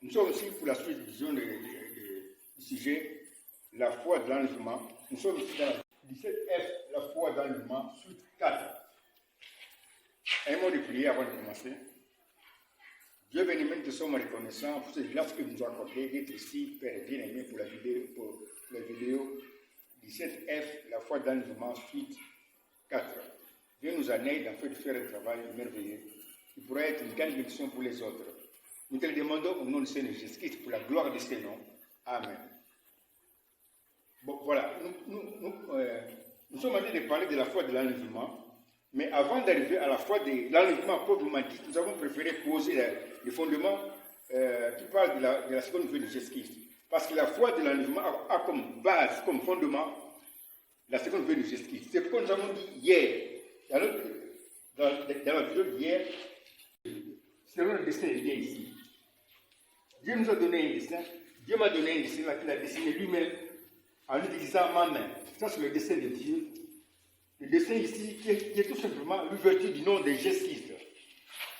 Nous sommes aussi pour la suite du sujet, la foi de l'enlèvement. Nous sommes ici dans la 17F, la foi de l'enlèvement, suite 4. Un mot de prière avant de commencer. Dieu béni, nous te sommes reconnaissants pour cette grâce que nous a accordée d'être ici, Père bien-aimé, pour la vidéo 17F, la foi de l'enlèvement, suite 4. Dieu nous en aide en fait de faire un travail merveilleux qui pourrait être une grande bénédiction pour les autres. Nous te le demandons au nom du Seigneur Jésus-Christ pour la gloire de ses noms. Amen. Bon, voilà, nous sommes en train de parler de la foi de l'enlèvement, mais avant d'arriver à la foi de l'enlèvement proprement dit, nous avons préféré poser les fondements qui parlent de la seconde venue de Jésus-Christ. Parce que la foi de l'enlèvement a comme base, comme fondement, la seconde venue de Jésus-Christ. C'est pourquoi nous avons dit hier, dans la vidéo d'hier, selon le destin il vient ici. Dieu nous a donné un dessin. Dieu m'a donné un dessin qu'il a dessiné lui-même en utilisant ma main. Ça, c'est le dessin de Dieu. Le dessin ici qui est tout simplement l'ouverture du nom de Jésus-Christ.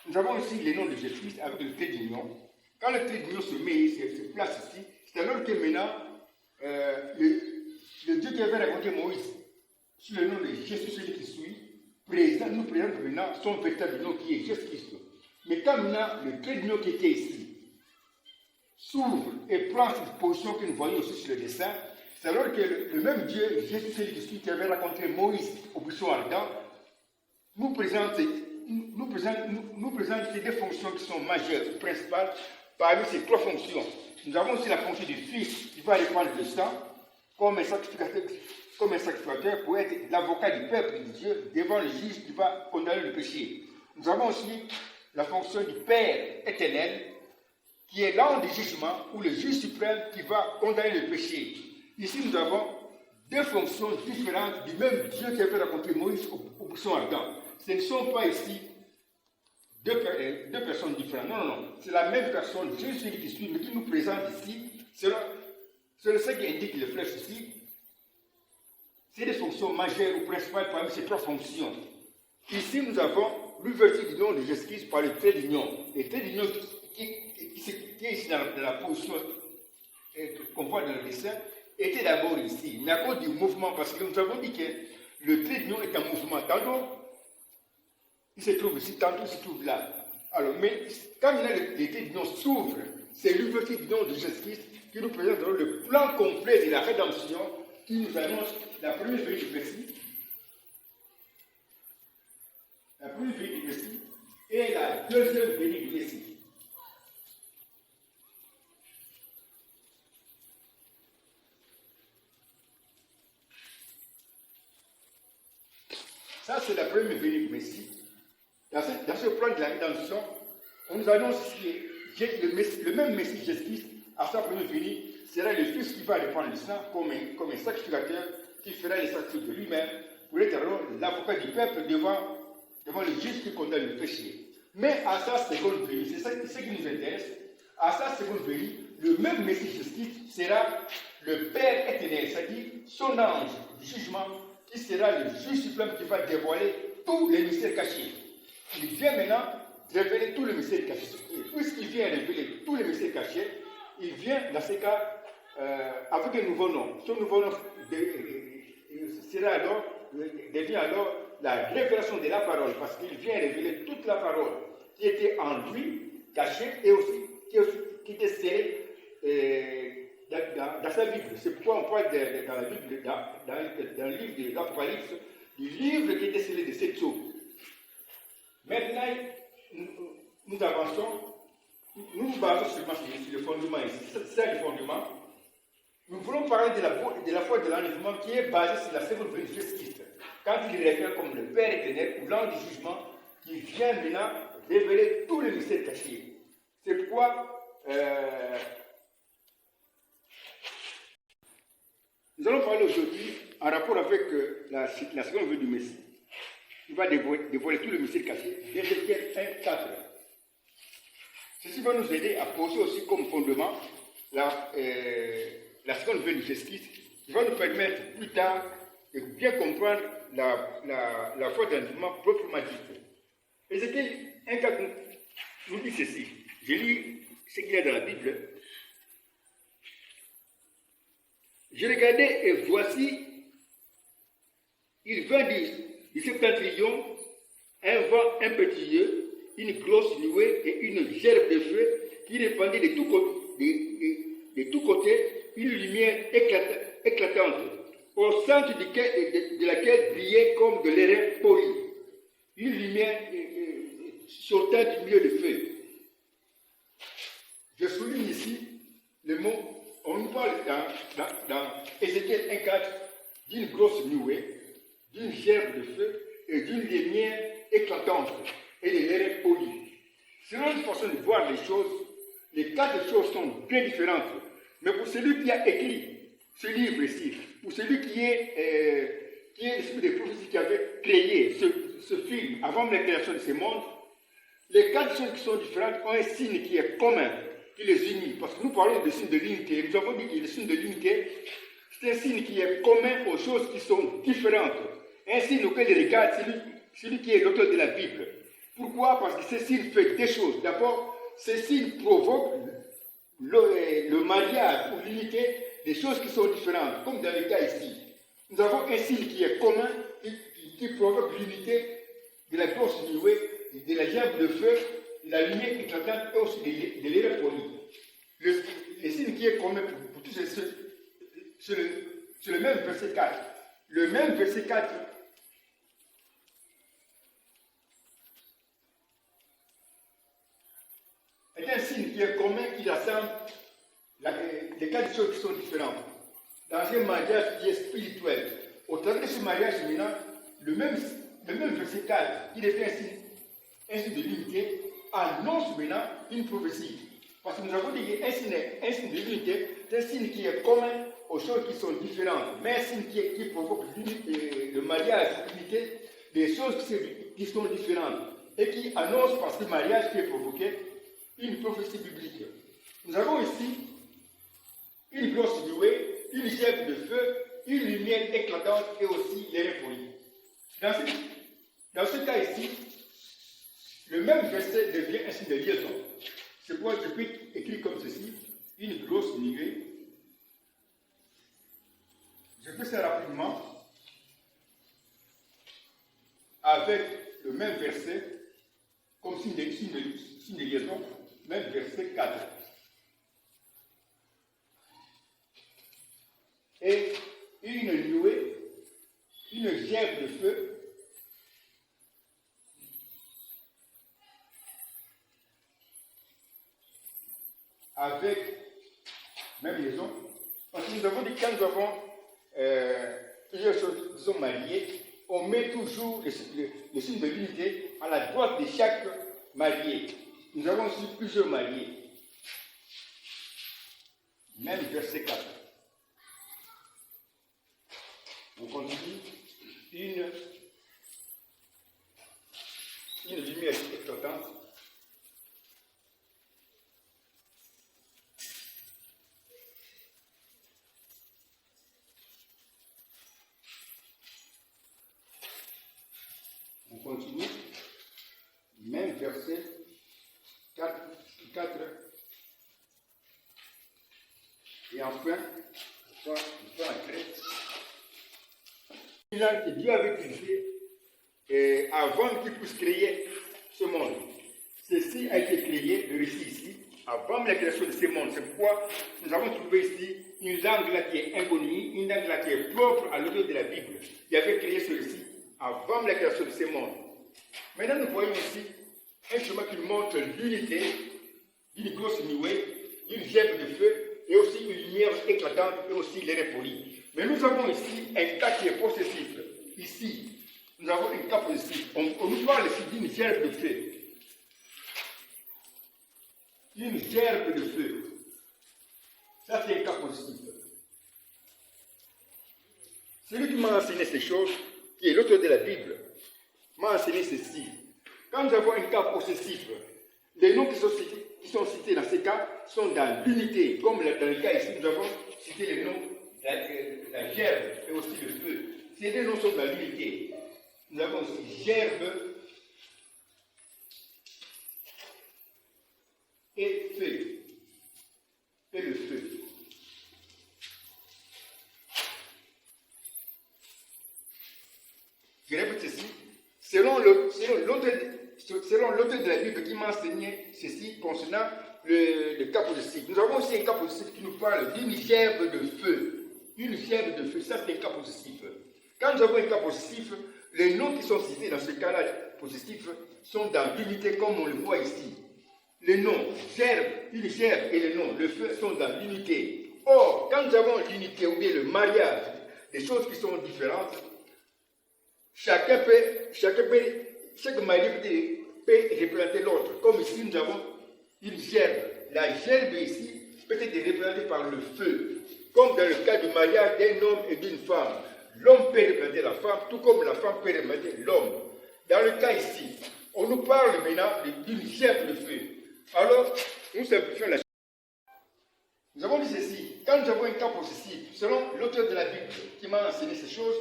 Nous avons ici le nom de Jésus-Christ avec le trait d'union. Quand le trait d'union se met, se place ici, c'est alors que maintenant, le Dieu qui avait raconté Moïse sur le nom de Jésus, celui qui suit, nous présente maintenant son véritable nom qui est Jésus-Christ. Mais quand maintenant le trait d'union qui était ici s'ouvre et prend cette position que nous voyons aussi sur le dessin, c'est alors que le même Dieu, Jésus celui qui suit, qui avait rencontré Moïse au buisson ardent, nous présente des fonctions qui sont majeures, principales, parmi ces trois fonctions. Nous avons aussi la fonction du Fils qui va répandre le sang comme un sacrificateur pour être l'avocat du peuple de Dieu devant le juge qui va condamner le péché. Nous avons aussi la fonction du Père éternel qui est l'ange du jugement ou le juge suprême qui va condamner le péché. Ici, nous avons deux fonctions différentes du même Dieu qui avait rencontré Moïse au buisson ardent. Ce ne sont pas ici deux personnes différentes. Non. C'est la même personne, Jésus qui suit, mais qui nous présente ici. C'est ce qui indique les flèches ici. C'est des fonctions majeures ou principales parmi ces trois fonctions. Ici, nous avons l'ouverture du nom de Jésus-Christ par le trait d'union. Le trait d'union qui est ici dans la position qu'on voit dans le dessin, était d'abord ici. Mais à cause du mouvement, parce que nous avons dit que le trait d'union est un mouvement. Tantôt, il se trouve ici, tantôt, il se trouve là. Alors, mais quand le trait d'union s'ouvre, c'est l'ouverture du nom de Jésus-Christ qui nous présente le plan complet de la rédemption qui nous annonce la première venue du Messie. La première venue du Messie et la deuxième venue du Messie. Ça, c'est la première venue du Messie. Dans ce plan de la rédemption, on nous annonce que le même Messie Jésus-Christ, à sa première venue, sera le Fils qui va répandre le sang comme un sacrificateur qui fera les sacrifices de lui-même pour être alors l'avocat du peuple devant le juge qui condamne le péché. Mais à sa seconde venue, c'est ce qui nous intéresse, à sa seconde venue, le même Messie Jésus-Christ sera le Père éternel, c'est-à-dire son ange du jugement, qui sera le juge suprême qui va dévoiler tous les mystères cachés. Il vient maintenant révéler tous les mystères cachés. Et puisqu'il vient révéler tous les mystères cachés, il vient dans ce cas avec un nouveau nom. Ce nouveau nom devient alors la révélation de la parole, parce qu'il vient révéler toute la parole qui était en lui, cachée, et aussi qui était scellée dans sa Bible. C'est pourquoi on parle dans la Bible, dans le livre de l'Apocalypse, du livre qui était scellé de 7 sceaux. Maintenant, nous avançons, nous nous basons sur le fondement ici. C'est le fondement. Nous voulons parler de la foi de l'enlèvement qui est basée sur la seconde venue de Jésus-Christ. Quand il est révélé comme le Père éternel ou l'ange du jugement qui vient maintenant révéler tous les mystères cachés. C'est pourquoi nous allons parler aujourd'hui en rapport avec la seconde venue du Messie. Il va dévoiler tous les mystères cachés. Ézéchiel 1:4. Ceci va nous aider à poser aussi comme fondement la seconde venue de Jésus-Christ, qui va nous permettre plus tard de bien comprendre la foi d'un mouvement proprement dit. Ézéchiel 1:4 nous dit ceci. Je lis ce qu'il y a dans la Bible. Je regardais et voici, il vint du septentrion un vent impétueux, une grosse nuée et une gerbe de feu qui répandait de tous côtés une lumière éclatante, au centre de laquelle brillait comme de l'airain poli, une lumière sortant du milieu du feu. Je souligne ici le mot. On nous parle dans Ézéchiel 1,4 d'une grosse nuée, d'une gerbe de feu et d'une lumière éclatante et de l'air poli. Selon une façon de voir les choses, les quatre choses sont bien différentes. Mais pour celui qui a écrit ce livre ici, pour celui qui est l'esprit des prophéties qui avait créé ce film avant la création de ce monde, les quatre choses qui sont différentes ont un signe qui est commun, qui les unit. Parce que nous parlons de signe de l'unité. Nous avons dit que le signe de l'unité, c'est un signe qui est commun aux choses qui sont différentes. Un signe auquel il regarde celui qui est l'auteur de la Bible. Pourquoi? Parce que ce signe fait deux choses. D'abord, ce signe provoque le mariage ou l'unité des choses qui sont différentes, comme dans le cas ici. Nous avons un signe qui est commun, qui provoque l'unité de la grosse nuée, de la gerbe de feu, de la lumière éclatante et aussi de l'air poli. Le signe qui est commun pour tous ceux, c'est le même verset 4. Le même verset 4 est un signe qui est commun, qui rassemble les quatre choses qui sont différentes. Dans un mariage qui est spirituel, au travers de ce mariage maintenant, le même verset 4, qui est un signe de l'unité, annonce maintenant une prophétie. Parce que nous avons dit qu'un signe de l'unité, c'est un signe qui est commun aux choses qui sont différentes, mais un signe qui provoque le mariage, l'unité, des choses qui sont différentes, et qui annonce par ce mariage qui est provoqué une prophétie biblique. Nous avons ici une grosse nuée, une gerbe de feu, une lumière éclatante et aussi l'air poli. Dans ce cas ici, le même verset devient un signe de liaison. C'est pourquoi je peux écrire comme ceci, une grosse nuée. Je fais ça rapidement avec le même verset comme signe de liaison, même verset 4. Et une nuée, une gerbe de feu, avec même liaison, parce que nous avons dit quand nous avons plusieurs choses qui sont mariées, on met toujours le signe de l'unité à la droite de chaque marié. Nous avons aussi plusieurs mariés. Même verset 4. On continue. Une lumière éclatante. On continue. Même verset 4. Et enfin, il faut entrer. Que Dieu avait utilisé avant qu'il puisse créer ce monde. Ceci a été créé, le récit ici, avant la création de ce monde. C'est pourquoi nous avons trouvé ici une langue là qui est inconnue, une langue là qui est propre à l'auteur de la Bible. Il avait créé ce récit avant la création de ce monde. Maintenant, nous voyons ici un chemin qui montre l'unité d'une grosse nuée, d'une gerbe de feu, et aussi une lumière éclatante, et aussi l'air poli. Mais nous avons ici un cas qui est possessif. Ici, nous avons un cas possessif. On nous parle ici d'une gerbe de feu. Une gerbe de feu. Ça, c'est un cas possessif. Celui qui m'a enseigné ces choses, qui est l'auteur de la Bible, m'a enseigné ceci. Quand nous avons un cas possessif, les noms qui sont cités dans ces cas sont dans l'unité. Comme dans le cas ici, nous avons cité les noms, la gerbe et aussi le feu. Ces deux noms sont dans l'unité. Nous avons aussi gerbe et feu. la Bible qui m'a enseigné ceci concernant le cas positif. Nous avons aussi un cas positif qui nous parle d'une gerbe de feu. Une gerbe de feu, ça c'est un cas positif. Quand nous avons un cas positif, les noms qui sont cités dans ce cas-là positif sont dans l'unité comme on le voit ici. Les noms, gerbe, une gerbe et le nom, le feu sont dans l'unité. Or, quand nous avons l'unité ou bien le mariage, des choses qui sont différentes, chaque marié peut représenter l'autre. Comme ici, nous avons une gerbe. La gerbe ici peut être représentée par le feu. Comme dans le cas du mariage d'un homme et d'une femme. L'homme peut représenter la femme, tout comme la femme peut représenter l'homme. Dans le cas ici, on nous parle maintenant d'une gerbe de feu. Alors, nous simplifions la chose. Nous avons dit ceci. Quand nous avons un cas possessif, selon l'auteur de la Bible qui m'a enseigné ces choses,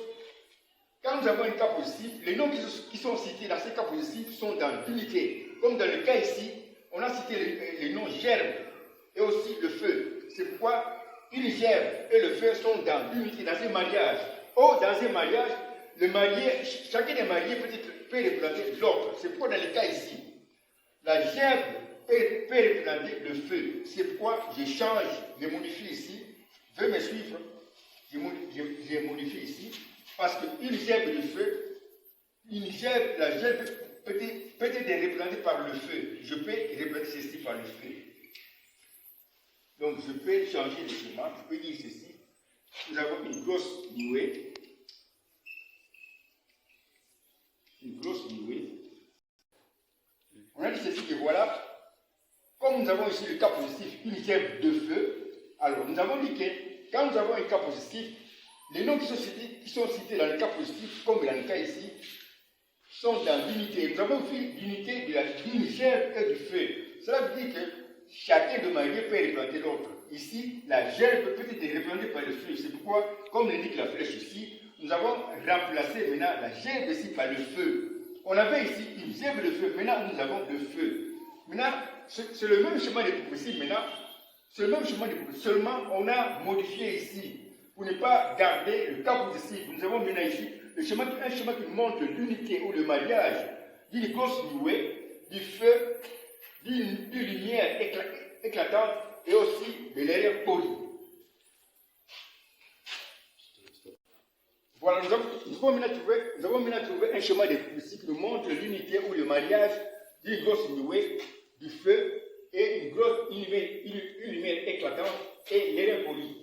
quand nous avons un cas positif, les noms qui sont cités dans ces cas positifs sont dans l'unité. Comme dans le cas ici, on a cité les noms gerbe et aussi le feu. C'est pourquoi une gerbe et le feu sont dans l'unité, dans un mariage. Or, dans un mariage, le marié, chacun des mariés peut représenter l'autre. C'est pourquoi dans le cas ici, la gerbe peut représenter le feu. C'est pourquoi je change, je modifie ici. Veuillez me suivre. Je modifie ici. Parce qu'une gerbe de feu, la gerbe peut être représentée par le feu. Je peux représenter ceci par le feu. Donc je peux changer de schéma. Je peux dire ceci. Nous avons une grosse nuée. Une grosse nuée. On a dit ceci que voilà. Comme nous avons ici le cas positif, une gerbe de feu. Alors nous avons dit que quand nous avons un cas positif, les noms qui sont cités dans le cas positif, comme dans le cas ici, sont dans l'unité. Nous avons vu l'unité d'une gerbe et du feu. Cela veut dire que chacun de mariés peut représenter l'autre. Ici, la gerbe peut être représentée par le feu. C'est pourquoi, comme l'indique la flèche ici, nous avons remplacé maintenant la gerbe ici par le feu. On avait ici une gerbe de feu, maintenant nous avons le feu. Maintenant, c'est le même schéma de progressif maintenant. C'est le même schéma de progressif. Seulement, on a modifié ici. Pour ne pas garder le cas positif, nous avons maintenant ici un schéma qui montre l'unité ou le mariage d'une grosse nuée, du feu, d'une lumière éclatante et aussi de l'air poli. Voilà, nous avons maintenant trouvé un schéma de progressif qui nous montre l'unité ou le mariage d'une grosse nuée, du feu et une lumière éclatante et l'air poli.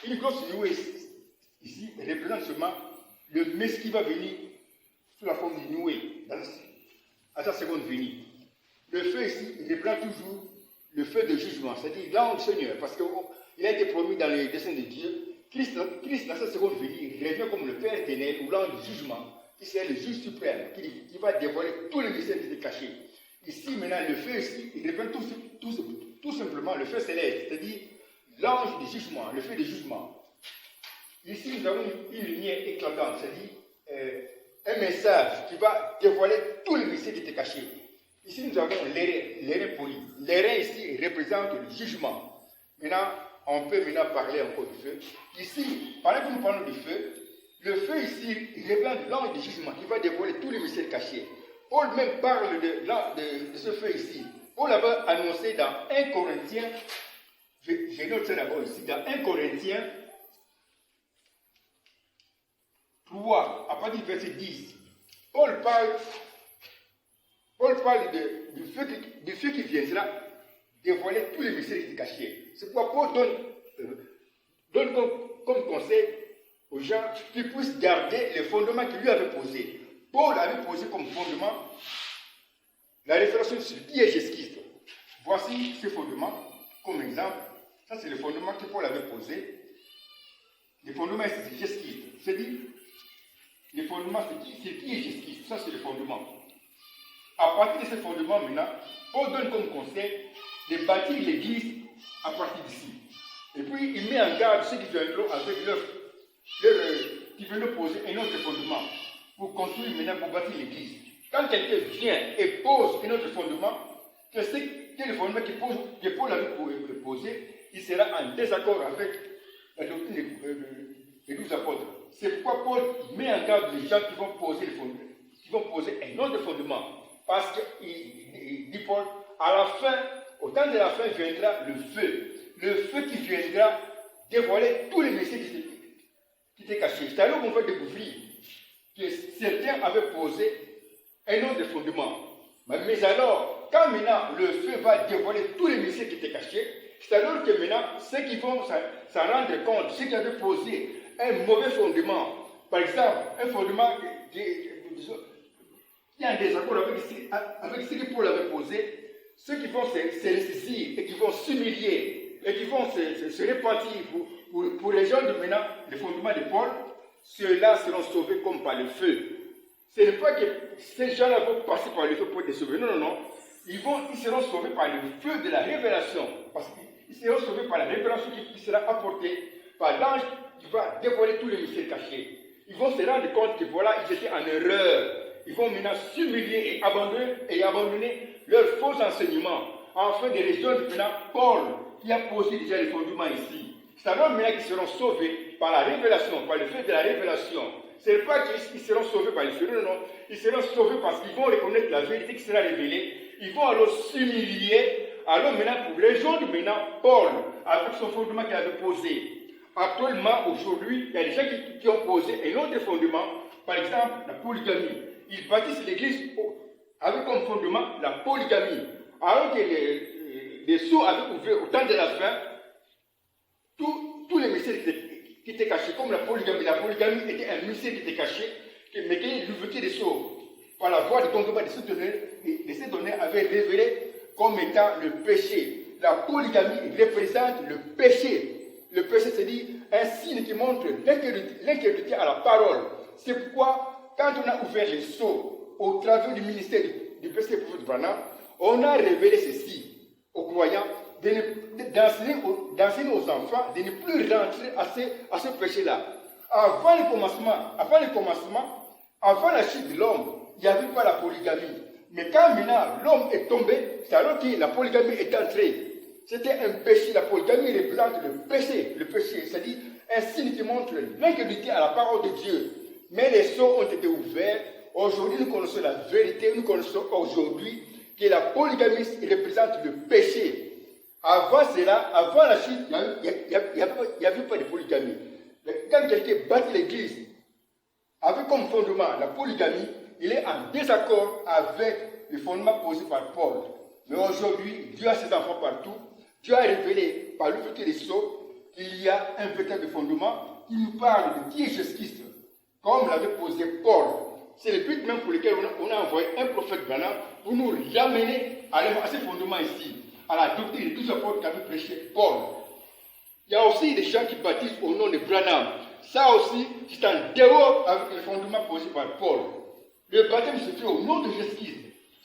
Une grosse nuée ici représente seulement le Messie qui va venir sous la forme d'une nuée à sa seconde venue. Le feu ici, il représente toujours le feu de jugement, c'est-à-dire l'ange Seigneur, parce qu'il a été promis dans les desseins de Dieu. Christ dans sa seconde venue, revient comme le Père éternel ou l'ange du jugement, qui serait le juge suprême, qui va dévoiler tous les mystères qui étaient cachés. Ici, maintenant, le feu ici, il représente tout simplement le feu céleste, c'est-à-dire l'ange du jugement, le feu du jugement. Ici, nous avons une lumière éclatante, c'est-à-dire un message qui va dévoiler tous les mystères qui étaient cachés. Ici, nous avons l'airain poli. L'airain ici représente le jugement. Maintenant, on peut parler encore du feu. Ici, pendant que nous parlons du feu, le feu ici représente l'ange du jugement qui va dévoiler tous les mystères cachés. Paul même parle de ce feu ici. Paul l'avait annoncé dans 1 Corinthiens. Je note ça d'abord ici, dans 1 Corinthiens 3, à partir du verset 10. Paul parle du feu qui viendra dévoiler tous les mystères qui étaient cachés. C'est pourquoi Paul donne comme conseil aux gens qu'ils puissent garder les fondements qu'il lui avait posés. Paul avait posé comme fondement la réflexion sur qui est Jésus-Christ. Voici ce fondement comme exemple. Ça, c'est le fondement que Paul avait posé. Le fondement, c'est Jésus-Christ. C'est-à-dire, le fondement, c'est qui est Jésus-Christ. Ça, c'est le fondement. À partir de ce fondement, maintenant, Paul donne comme conseil de bâtir l'église à partir d'ici. Et puis, il met en garde ceux qui viendront avec qui viendront poser un autre fondement pour construire maintenant, pour bâtir l'église. Quand quelqu'un vient et pose un autre fondement, que le fondement que Paul avait posé, il sera en désaccord avec la doctrine des 12 apôtres. C'est pourquoi Paul met en garde les gens qui vont poser un autre fondement. Parce qu'il dit Paul, à la fin, au temps de la fin viendra le feu. Le feu qui viendra dévoiler tous les messieurs qui étaient cachés. C'est alors qu'on va découvrir que certains avaient posé un autre fondement. Mais alors, quand maintenant le feu va dévoiler tous les messieurs qui étaient cachés, c'est alors que maintenant, ceux qui vont s'en rendre compte, ceux qui avaient posé un mauvais fondement, par exemple, un fondement qui est en désaccord avec ce que Paul avait posé, ceux qui vont se ressaisir et qui vont s'humilier et qui vont se repentir pour les gens de maintenant, le fondement de Paul, ceux-là seront sauvés comme par le feu. Ce n'est pas que ces gens-là vont passer par le feu pour être sauvés. Non, non, non. Ils seront sauvés par le feu de la révélation. Parce qu'ils seront sauvés par la révélation qui sera apportée par l'ange qui va dévoiler tous les mystères cachés. Ils vont se rendre compte que voilà, ils étaient en erreur. Ils vont maintenant s'humilier et abandonner leurs faux enseignements afin de rejoindre maintenant Paul qui a posé déjà les fondements ici. C'est alors maintenant qu'ils seront sauvés par la révélation, par le fait de la révélation. Ce n'est pas qu'ils seront sauvés par le feu, non, non. Ils seront sauvés parce qu'ils vont reconnaître la vérité qui sera révélée. Ils vont alors s'humilier, alors maintenant pour rejoindre maintenant Paul avec son fondement qu'il avait posé. Actuellement, aujourd'hui, il y a des gens qui ont posé un autre fondement, par exemple la polygamie. Ils bâtissent l'église avec comme fondement la polygamie. Alors que les sceaux avaient ouvert au temps de la fin, tous les mystères qui étaient cachés, comme la polygamie. La polygamie était un mystère qui était caché, mais qui l'ouverture des sceaux, par la voie du concours de ces données, avait révélé comme étant le péché. La polygamie représente le péché. Le péché, c'est-à-dire un signe qui montre l'incrédulité à la parole. C'est pourquoi, quand on a ouvert les sceaux au travers du ministère du péché pour Branham, on a révélé ceci aux croyants, d'enseigner aux enfants de ne plus rentrer à ce péché-là. Avant le commencement, avant la chute de l'homme, il n'y avait pas la polygamie. Mais quand maintenant l'homme est tombé, c'est alors que la polygamie est entrée. C'était un péché. La polygamie représente le péché, c'est-à-dire un signe qui montre l'incrédulité à la parole de Dieu. Mais les sceaux ont été ouverts. Aujourd'hui, nous connaissons la vérité. Nous connaissons aujourd'hui que la polygamie représente le péché. Avant cela, avant la chute, il n'y avait pas de polygamie. Mais quand quelqu'un bâtit l'église avec comme fondement la polygamie, il est en désaccord avec le fondement posé par Paul. Mais aujourd'hui, Dieu a ses enfants partout. Dieu a révélé par l'ouverture des sceaux qu'il y a un véritable fondement qui nous parle de qui est Jésus-Christ, comme l'avait posé Paul. C'est le but même pour lequel on a envoyé un prophète Branham pour nous ramener à ce fondement ici, à la doctrine de tous les apôtres qu'avait prêché Paul. Il y a aussi des gens qui baptisent au nom de Branham. Ça aussi, c'est en dehors avec le fondement posé par Paul. Le baptême se fait au nom de Jésus-Christ.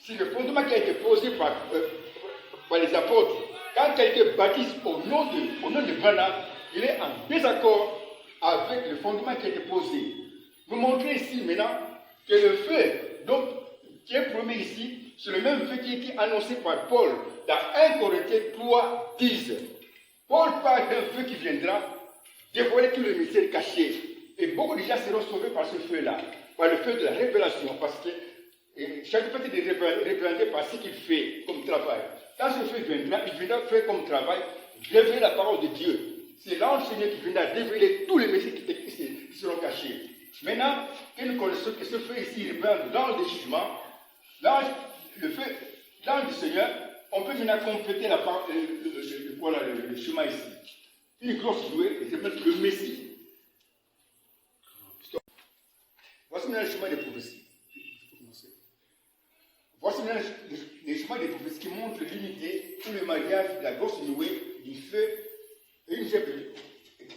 C'est le fondement qui a été posé par les apôtres. Quand quelqu'un baptise au nom de Branham, il est en désaccord avec le fondement qui a été posé. Vous montrez ici maintenant que le feu, donc, qui est promis ici, c'est le même feu qui est annoncé par Paul dans 1 Corinthiens 3, 10. Paul parle d'un feu qui viendra dévoiler tous les mystères cachés. Et beaucoup de gens seront sauvés par ce feu-là, par le feu de la révélation, parce que chaque petit est représenté par ce qu'il fait comme travail. Quand ce feu viendra, il viendra faire comme travail, révéler la parole de Dieu. C'est l'ange Seigneur qui viendra révéler tous les messieurs qui seront cachés. Maintenant, que nous connaissons que ce feu ici représente l'ange de jugement, l'ange du Seigneur, on peut maintenant compléter le chemin ici. Une grosse jouée, et c'est même le Messie. Voici maintenant le chemin des prophéties. Voici maintenant le chemin des prophéties qui montre l'unité, tout le mariage, la grosse nouée, du feu, et une gemme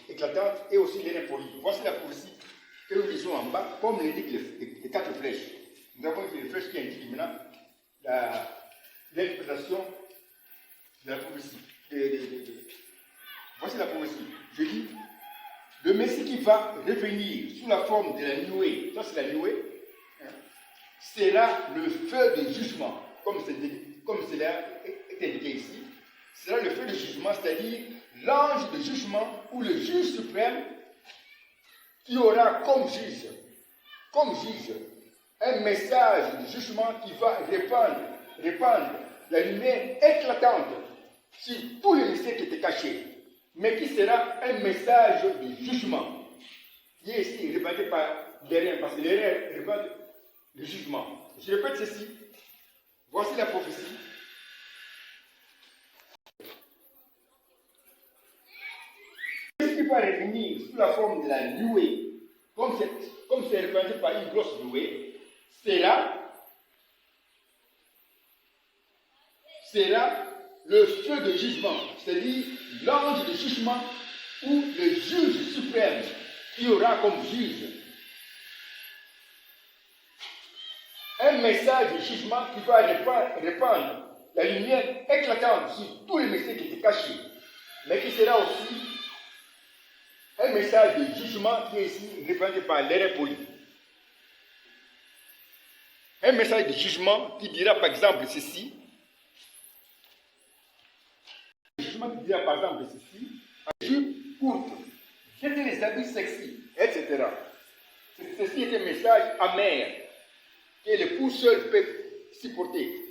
éclatante, et aussi l'aîné poli. Voici la prophétie que nous lisons en bas, comme l'indiquent les 4 flèches. Nous avons les flèches qui indiquent maintenant l'interprétation de la prophétie. Voici la prophétie. Je dis, le Messie qui va revenir sous la forme de la nuée, ça c'est la nuée, c'est là le feu de jugement, comme cela est indiqué ici. C'est là le feu de jugement, c'est-à-dire l'ange de jugement ou le juge suprême qui aura comme juge un message de jugement qui va répandre la lumière éclatante sur tous les mystères qui étaient cachés, mais qui sera un message de jugement, qui est ici répandu par l'erreur, parce que l'erreur répand le jugement. Je répète ceci, voici la prophétie. Ce qui va revenir sous la forme de la nuée, comme c'est répandu par une grosse nuée, sera le feu de jugement, c'est-à-dire l'ange de jugement ou le juge suprême qui aura comme juge un message de jugement qui va répandre la lumière éclatante sur tous les mystères qui étaient cachés, mais qui sera aussi un message de jugement qui est ici répandu par l'erreur polie. Un message de jugement qui dira par exemple ceci. Un jugement qui dira par exemple ceci. Un jupe courte, jeter les habits sexy, etc. Ceci est un message amer que l'époux seul peut supporter.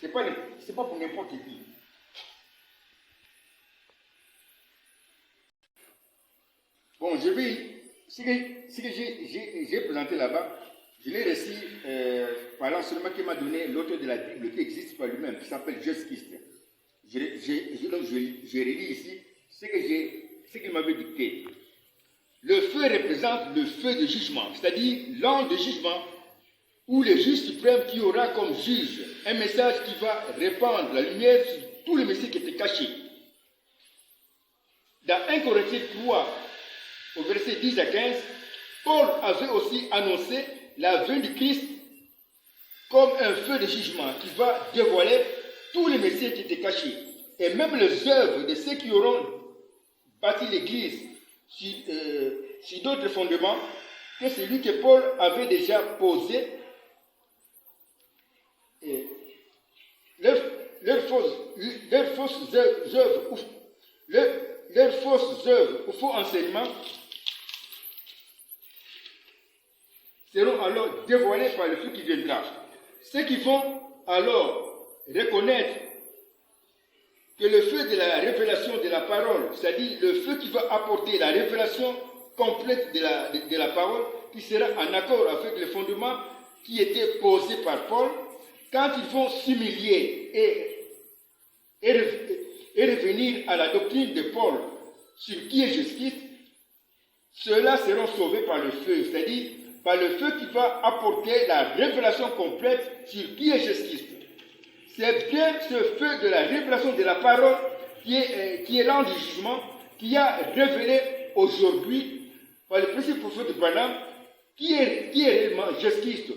Ce n'est pas pour n'importe qui. Bon, ce que j'ai présenté là-bas, je l'ai reçu par l'enseignement qu'il m'a donné l'auteur de la Bible qui existe par lui-même, qui s'appelle Jésus-Christ. Je relis ici ce qu'il m'avait dicté. Le feu représente le feu de jugement, c'est-à-dire l'ange de jugement ou le juge suprême qui aura comme juge un message qui va répandre la lumière sur tous les messieurs qui étaient cachés. Dans 1 Corinthiens 3, au verset 10 à 15, Paul avait aussi annoncé la venue du Christ comme un feu de jugement qui va dévoiler tous les messieurs qui étaient cachés et même les œuvres de ceux qui auront bâti l'Église sur d'autres fondements que celui que Paul avait déjà posé. Leurs fausses œuvres ou faux enseignements seront alors dévoilés par le feu qui viendra. Ceux qui vont alors reconnaître que le feu de la révélation de la parole, c'est-à-dire le feu qui va apporter la révélation complète de la parole, qui sera en accord avec les fondements qui étaient posés par Paul, quand ils vont s'humilier et revenir à la doctrine de Paul sur qui est Jésus-Christ, ceux-là seront sauvés par le feu, c'est-à-dire par le feu qui va apporter la révélation complète sur qui est Jésus-Christ. C'est bien ce feu de la révélation de la parole qui est l'ange du jugement, qui a révélé aujourd'hui par le précieux prophète de Branham qui est réellement Jésus-Christ.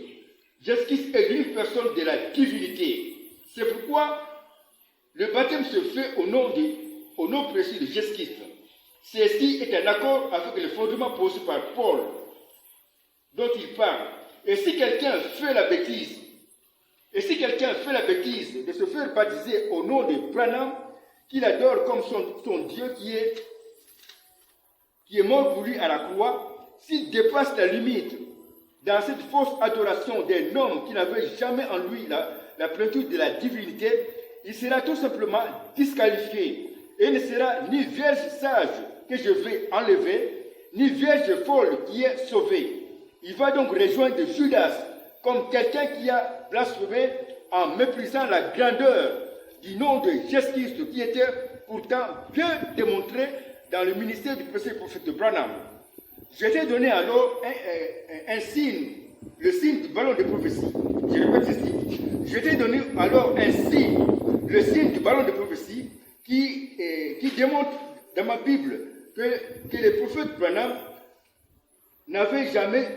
Jésus-Christ est une personne de la divinité. C'est pourquoi le baptême se fait au nom précis de Jésus-Christ. Ceci est en accord avec le fondement posé par Paul, dont il parle. Et si quelqu'un fait la bêtise, de se faire baptiser au nom de Branham, qu'il adore comme son Dieu qui est mort pour lui à la croix, s'il dépasse la limite dans cette fausse adoration d'un homme qui n'avait jamais en lui la plénitude de la divinité, il sera tout simplement disqualifié et ne sera ni vierge sage que je vais enlever, ni vierge folle qui est sauvée. Il va donc rejoindre Judas comme quelqu'un qui a blasphémé en méprisant la grandeur du nom de Jésus-Christ qui était pourtant bien démontré dans le ministère du précieux prophète Branham. Je t'ai donné alors un signe, le signe du ballon de prophétie. Je répète ceci. Je t'ai donné alors un signe, le signe du ballon de prophétie qui démontre dans ma Bible que le prophète Branham n'avait jamais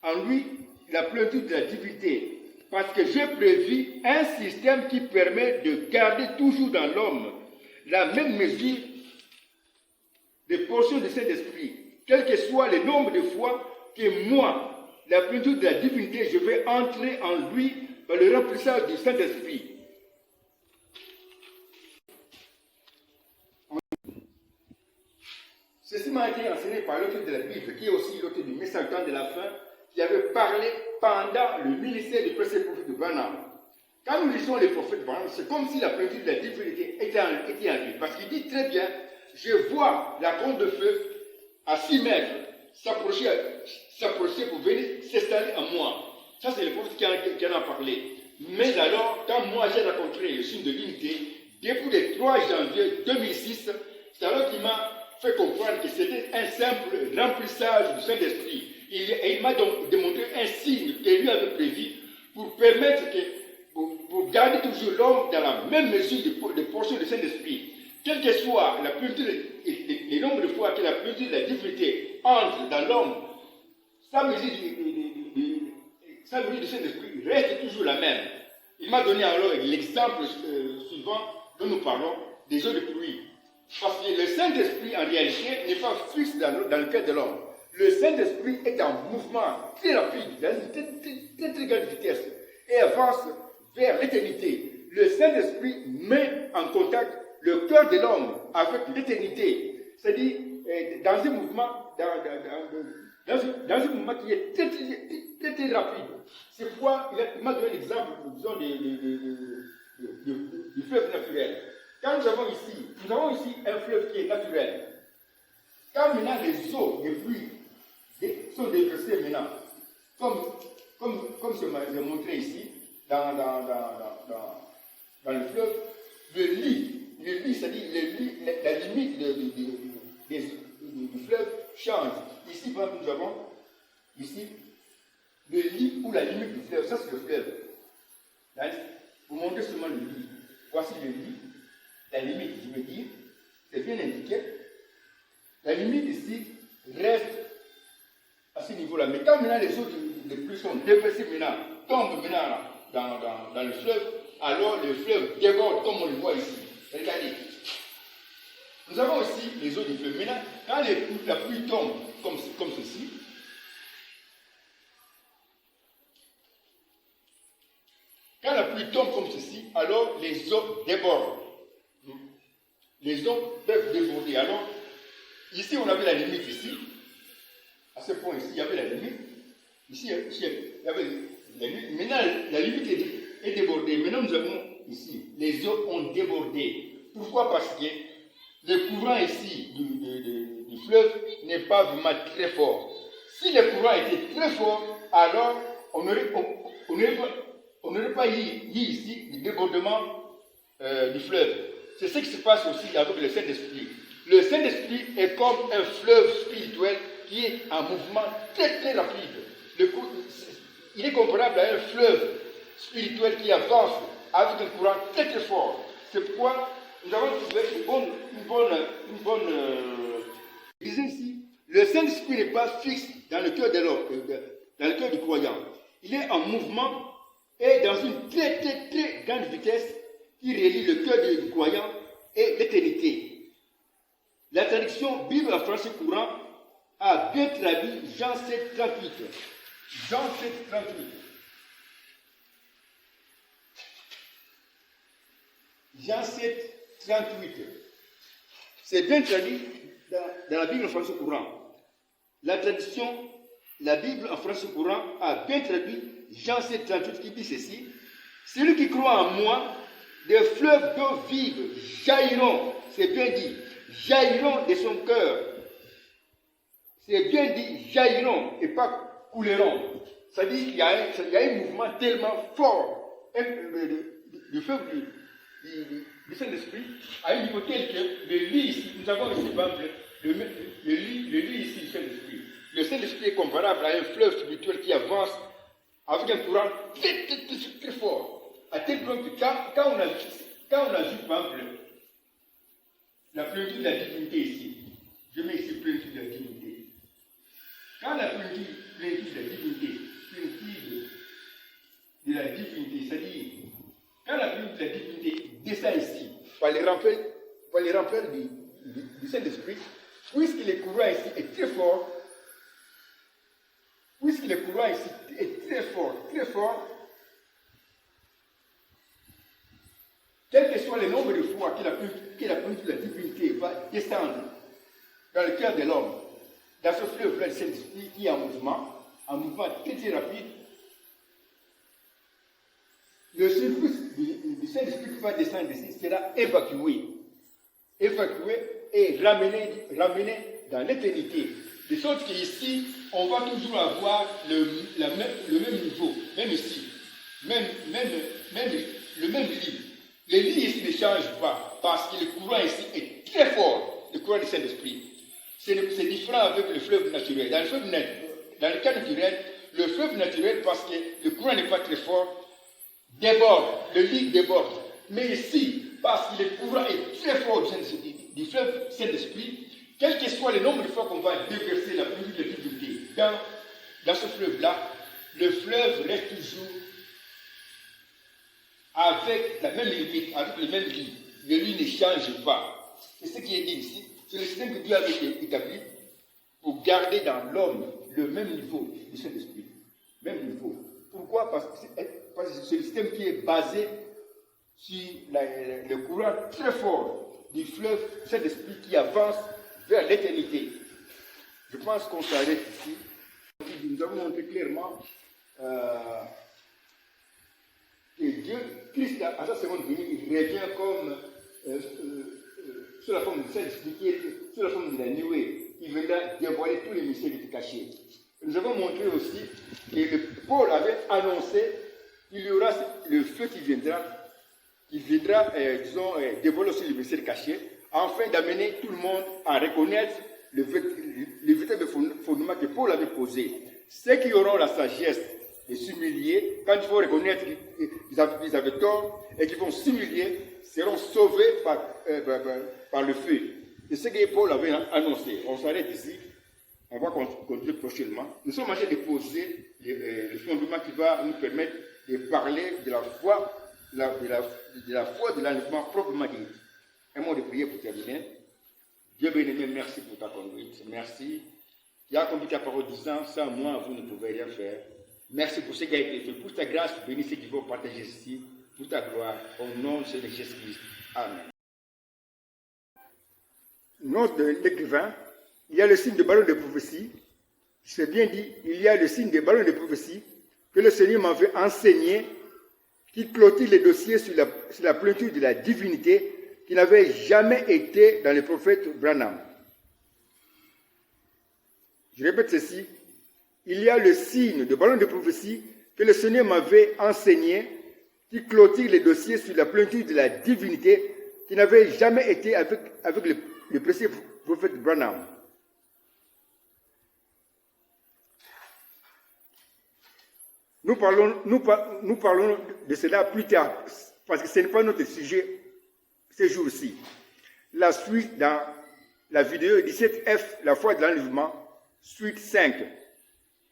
en lui la plénitude de la divinité. Parce que j'ai prévu un système qui permet de garder toujours dans l'homme la même mesure de portions de Saint-Esprit, quel que soit le nombre de fois que moi, la plénitude de la divinité, je vais entrer en lui par le remplissage du Saint-Esprit. Ceci m'a été enseigné par l'auteur de la Bible, qui est aussi l'auteur du message de la fin, qui avait parlé pendant le ministère du prophète de Branham. Quand nous lisons les prophètes de Branham, c'est comme si la plénitude de la divinité était en lui. Parce qu'il dit très bien, je vois la colonne de feu à 6 mètres s'approcher pour venir s'installer en moi. Ça, c'est le prophète qui en a parlé. Mais alors, quand moi j'ai rencontré le signe de l'unité, depuis le 3 janvier 2006, c'est alors qu'il m'a fait comprendre que c'était un simple remplissage du Saint-Esprit. Et il m'a donc démontré un signe que lui avait prévu pour permettre que, pour garder toujours l'homme dans la même mesure de portion du Saint-Esprit. Quelle que soit la plénitude et le nombre de fois que la plénitude de la divinité entre dans l'homme, sa mesure du Saint-Esprit reste toujours la même. Il m'a donné alors l'exemple suivant dont nous parlons des eaux de pluie. Parce que le Saint-Esprit, en réalité, n'est pas fixe dans le cœur de l'homme. Le Saint-Esprit est en mouvement très rapide, dans une très grande vitesse, et avance vers l'éternité. Le Saint-Esprit met en contact le cœur de l'homme avec l'éternité. C'est-à-dire, dans un mouvement, dans un mouvement qui est très rapide. C'est pourquoi il m'a donné l'exemple, disons, du fleuve naturel. Quand nous avons ici un fleuve qui est naturel. Quand maintenant les eaux des pluies sont déversées maintenant, comme je l'ai montré ici, dans le fleuve, le lit, c'est-à-dire la limite du fleuve change. Ici, par exemple, nous avons ici le lit ou la limite du fleuve. Ça, c'est le fleuve. Là, vous montrez seulement le lit. Voici le lit. La limite, je veux dire, c'est bien indiqué. La limite ici reste à ce niveau-là. Mais quand maintenant les eaux de pluie sont déversées maintenant, tombent maintenant dans le fleuve, alors le fleuve déborde comme on le voit ici. Regardez. Nous avons aussi les eaux du fleuve. Maintenant, quand la pluie tombe comme ceci, alors les eaux débordent. Les eaux peuvent déborder. Alors, ici, on avait la limite ici. À ce point ici, il y avait la limite. Ici, il y avait la limite. Maintenant, la limite est débordée. Maintenant, nous avons ici, les eaux ont débordé. Pourquoi? Parce que le courant ici du fleuve n'est pas vraiment très fort. Si le courant était très fort, alors on n'aurait pas eu ici le débordement du fleuve. C'est ce qui se passe aussi avec le Saint-Esprit. Le Saint-Esprit est comme un fleuve spirituel qui est en mouvement très rapide. Il est comparable à un fleuve spirituel qui avance avec un courant très fort. C'est pourquoi nous avons trouvé une bonne disons ici, le Saint-Esprit n'est pas fixe dans le cœur de l'homme, dans le cœur du croyant. Il est en mouvement et dans une très grande vitesse qui relie le cœur du croyant et l'éternité. La traduction Bible en français courant a bien traduit Jean 7, 38. Jean 7, 38. Jean 7, 38. C'est bien traduit dans la Bible en français courant. La traduction, la Bible en français courant a bien traduit Jean 7, 38 qui dit ceci. Celui qui croit en moi, des fleuves d'eau vive jailliront, c'est bien dit, jailliront de son cœur. C'est bien dit, jailliront et pas couleront. Ça dit qu'il y a un mouvement tellement fort du fleuve du Saint-Esprit à une niveau tel que le lit ici, nous avons ici par exemple le lit ici du Saint-Esprit. Le Saint-Esprit est comparable à un fleuve spirituel qui avance avec un courant très fort. À tel point que quand on a vu, par exemple, la plénitude de la divinité ici, je mets ici plénitude de la divinité. Quand la plénitude de la divinité, c'est-à-dire, quand la plénitude de la divinité descend ici, par les rampeurs du Saint-Esprit, puisque le courant ici est très fort, quel que soit le nombre de fois que la plénitude de la divinité va descendre dans le cœur de l'homme, dans ce fleuve du Saint-Esprit qui est en mouvement très rapide, le surplus du Saint-Esprit qui va descendre ici sera évacué. Évacué et ramené dans l'éternité. De sorte qu'ici, on va toujours avoir le même niveau, même ici, même le même lit. Le lit ici ne change pas, parce que le courant ici est très fort, le courant du Saint-Esprit. C'est différent avec le fleuve naturel. Dans le cas naturel, le fleuve naturel, parce que le courant n'est pas très fort, déborde, le lit déborde. Mais ici, parce que le courant est très fort du fleuve Saint-Esprit, quel que soit le nombre de fois qu'on va déverser la pluie de l'humidité dans ce fleuve-là, le fleuve reste toujours avec la même limite, avec le même lit. Le lit ne change pas. C'est ce qui est dit ici. C'est le système que Dieu avait établi pour garder dans l'homme le même niveau du Saint-Esprit. Même niveau. Pourquoi? Parce que c'est le système qui est basé sur le courant très fort du fleuve Saint-Esprit qui avance vers l'éternité. Je pense qu'on s'arrête ici. Nous avons montré clairement que Dieu, Christ, à sa seconde venue, il revient comme sous la forme du Saint-Esprit, qui est sous la forme de la nuée. Il viendra dévoiler tous les mystères qui étaient cachés. Nous avons montré aussi que Paul avait annoncé qu'il y aura le feu qui viendra dévoiler aussi les mystères cachés, afin d'amener tout le monde à reconnaître le véritable fondement que Paul avait posé. Ceux qui auront la sagesse de s'humilier, quand il faut reconnaître qu'ils avaient tort et qu'ils vont s'humilier, seront sauvés par le feu. C'est ce que Paul avait annoncé. On s'arrête ici. On va continuer prochainement. Nous sommes en train de poser le fondement qui va nous permettre de parler de la foi, de la foi de l'enlèvement proprement dit. Un mot de prière pour terminer. Dieu bien-aimé, merci pour ta conduite. Merci. Tu as accompli ta parole disant, sans moi, vous ne pouvez rien faire. Merci pour ce qui a été fait. Pour ta grâce, bénis ceux qui vont partager ici. Pour ta gloire, au nom de Jésus-Christ. Amen. Nom de l'écrivain, il y a le signe de ballon de prophétie. C'est bien dit, il y a le signe de ballon de prophétie que le Seigneur m'avait enseigné, qui clôture les dossiers sur la plénitude de la divinité qui n'avait jamais été dans le prophète Branham. Je répète ceci, il y a le signe de ballon de prophétie que le Seigneur m'avait enseigné, qui clôture les dossiers sur la plénitude de la divinité qui n'avait jamais été avec le précieux prophète Branham. Nous parlons de cela plus tard, parce que ce n'est pas notre sujet ces jours-ci. La suite dans la vidéo 17F, la foi de l'enlèvement, suite 5.